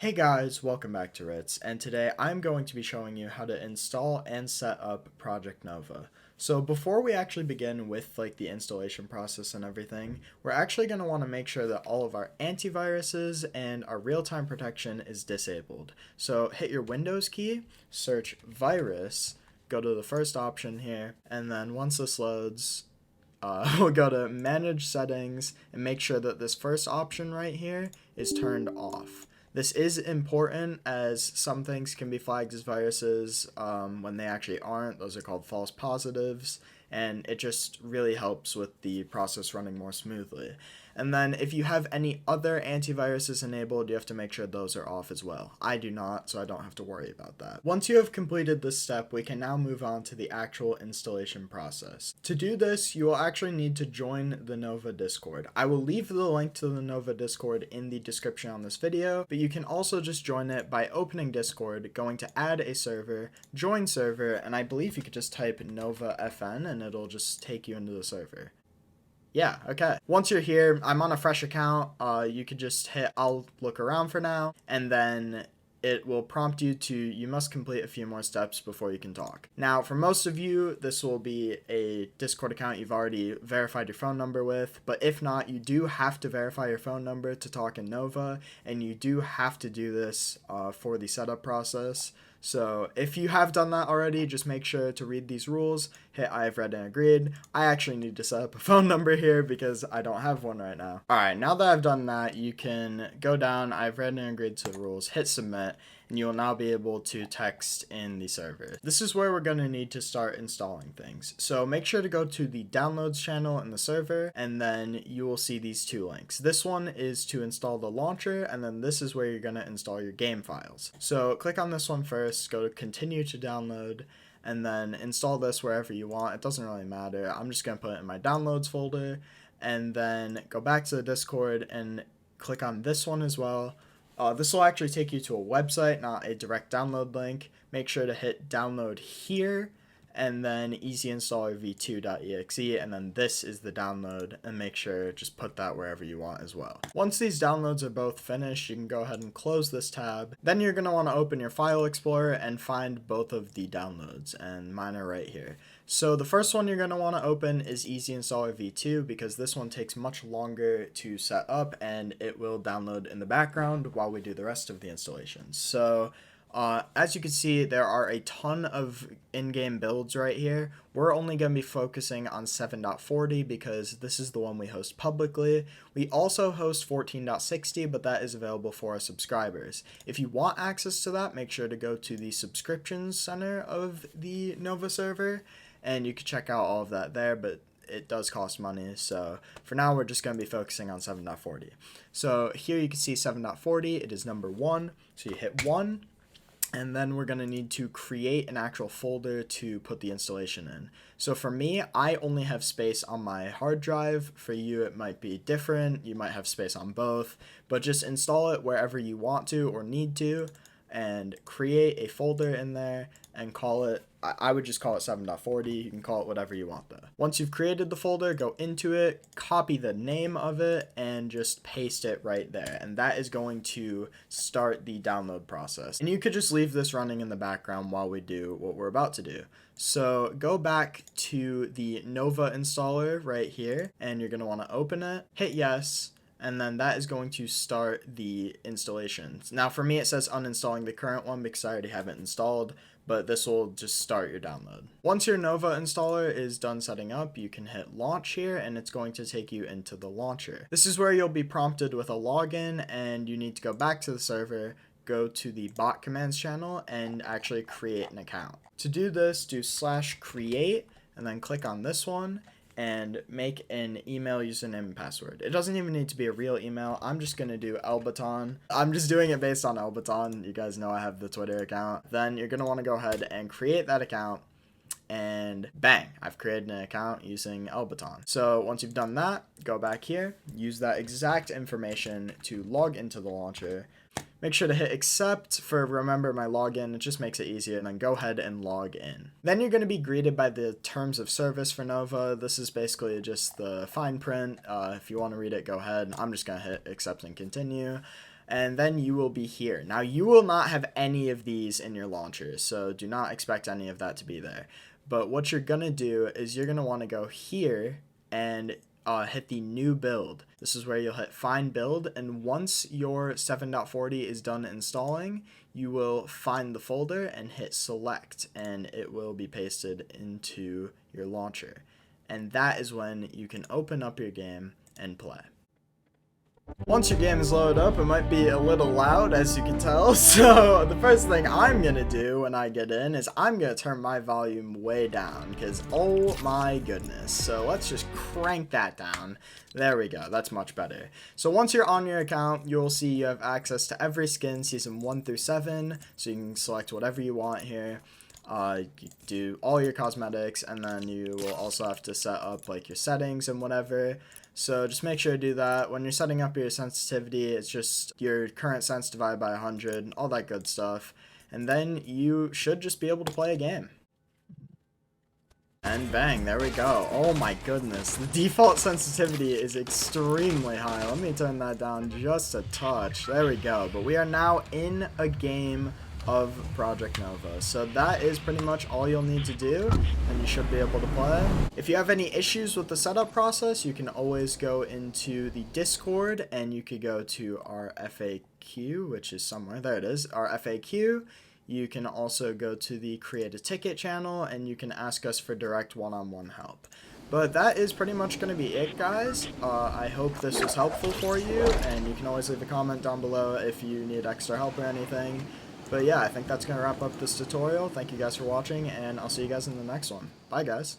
Hey guys, welcome back to Ritz, and today I'm going to be showing you how to install and set up Project Nova. So before we actually begin with the installation process and everything, we're actually going to want to make sure that all of our antiviruses and our real-time protection is disabled. So hit your Windows key, search virus, go to the first option here, and then once this loads, we'll go to manage settings and make sure that this first option right here is turned off. This is important as some things can be flagged as viruses when they actually aren't. Those are called false positives, and it just really helps with the process running more smoothly. And then if you have any other antiviruses enabled, you have to make sure those are off as well. I do not, so I don't have to worry about that. Once you have completed this step, we can now move on to the actual installation process. To do this, you will actually need to join the Nova Discord. I will leave the link to the Nova Discord in the description on this video, but you can also just join it by opening Discord, going to add a server, join server, and I believe you could just type Nova FN and it'll just take you into the server. Yeah, okay. Once you're here, I'm on a fresh account. You could just hit I'll look around for now, and then it will prompt you must complete a few more steps before you can talk. Now, for most of you, this will be a Discord account you've already verified your phone number with, but if not, you do have to verify your phone number to talk in Nova, and you do have to do this for the setup process. So if you have done that already, just make sure to read these rules, hit I have read and agreed. I actually need to set up a phone number here because I don't have one right now. Alright, now that I've done that, you can go down, I've read and agreed to the rules, hit submit, and you will now be able to text in the server. This is where we're going to need to start installing things. So make sure to go to the downloads channel in the server, and then you will see these two links. This one is to install the launcher, and then this is where you're going to install your game files. So click on this one first, go to continue to download, and then install this wherever you want. It doesn't really matter. I'm just going to put it in my downloads folder, and then go back to the Discord and click on this one as well. This will actually take you to a website, not a direct download link. Make sure to hit download here, and then EasyInstallerV2.exe, and then this is the download, and make sure just put that wherever you want as well. Once these downloads are both finished, you can go ahead and close this tab. Then you're going to want to open your file explorer and find both of the downloads, and mine are right here. So the first one you're going to want to open is EasyInstallerV2 because this one takes much longer to set up and it will download in the background while we do the rest of the installations. So as you can see, there are a ton of in-game builds right here. We're only going to be focusing on 7.40 because this is the one we host publicly. We also host 14.60, but that is available for our subscribers. If you want access to that, make sure to go to the subscriptions center of the Nova server, and you can check out all of that there, but it does cost money, so for now we're just going to be focusing on 7.40. So here you can see 7.40, it is number 1, so you hit 1, and then we're going to need to create an actual folder to put the installation in. So for me, I only have space on my hard drive. For you, it might be different. You might have space on both, but just install it wherever you want to or need to, and create a folder in there and call it, I would just call it 7.40. You can call it whatever you want though. Once you've created the folder, go into it, copy the name of it, and just paste it right there. And that is going to start the download process. And you could just leave this running in the background while we do what we're about to do. So go back to the Nova installer right here, and you're going to want to open it, hit yes, and then that is going to start the installations. Now for me it says uninstalling the current one because I already have it installed, but this will just start your download. Once your Nova installer is done setting up, you can hit launch here and it's going to take you into the launcher. This is where you'll be prompted with a login and you need to go back to the server, go to the bot commands channel and actually create an account. To do this, do /create and then click on this one and make an email username and password. It doesn't even need to be a real email. I'm just going to do Elbaton. I'm just doing it based on Elbaton. You guys know I have the Twitter account. Then you're going to want to go ahead and create that account, and bang, I've created an account using Elbaton. So once you've done that, go back here, use that exact information to log into the launcher. Make sure to hit accept for remember my login. It just makes it easier, and then go ahead and log in. Then you're going to be greeted by the terms of service for Nova. This is basically just the fine print. If you want to read it, go ahead. I'm just going to hit accept and continue. and then you will be here. Now, you will not have any of these in your launcher, so do not expect any of that to be there. But what you're going to do is you're going to want to go here and hit the new build. This is where you'll hit find build, and once your 7.40 is done installing, you will find the folder and hit select, and it will be pasted into your launcher. And that is when you can open up your game and play. Once your game is loaded up, it might be a little loud, as you can tell, so the first thing I'm gonna do when I get in is I'm gonna turn my volume way down, because oh my goodness. So let's just crank that down. There we go, that's much better. So once you're on your account, you'll see you have access to every skin, season 1 through 7, so you can select whatever you want here. You do all your cosmetics, and then you will also have to set up like your settings and whatever. So just make sure to do that. When you're setting up your sensitivity, it's just your current sense divided by 100, all that good stuff. And then you should just be able to play a game. And bang, there we go. Oh my goodness. The default sensitivity is extremely high. Let me turn that down just a touch. There we go. But we are now in a game of Project Nova. So that is pretty much all you'll need to do, and you should be able to play. If you have any issues with the setup process, you can always go into the Discord, and you could go to our FAQ, which is somewhere. There it is, our FAQ. You can also go to the Create a Ticket channel, and you can ask us for direct one-on-one help. But that is pretty much going to be it, guys. I hope this was helpful for you, and you can always leave a comment down below if you need extra help or anything. But yeah, I think that's going to wrap up this tutorial. Thank you guys for watching, and I'll see you guys in the next one. Bye, guys.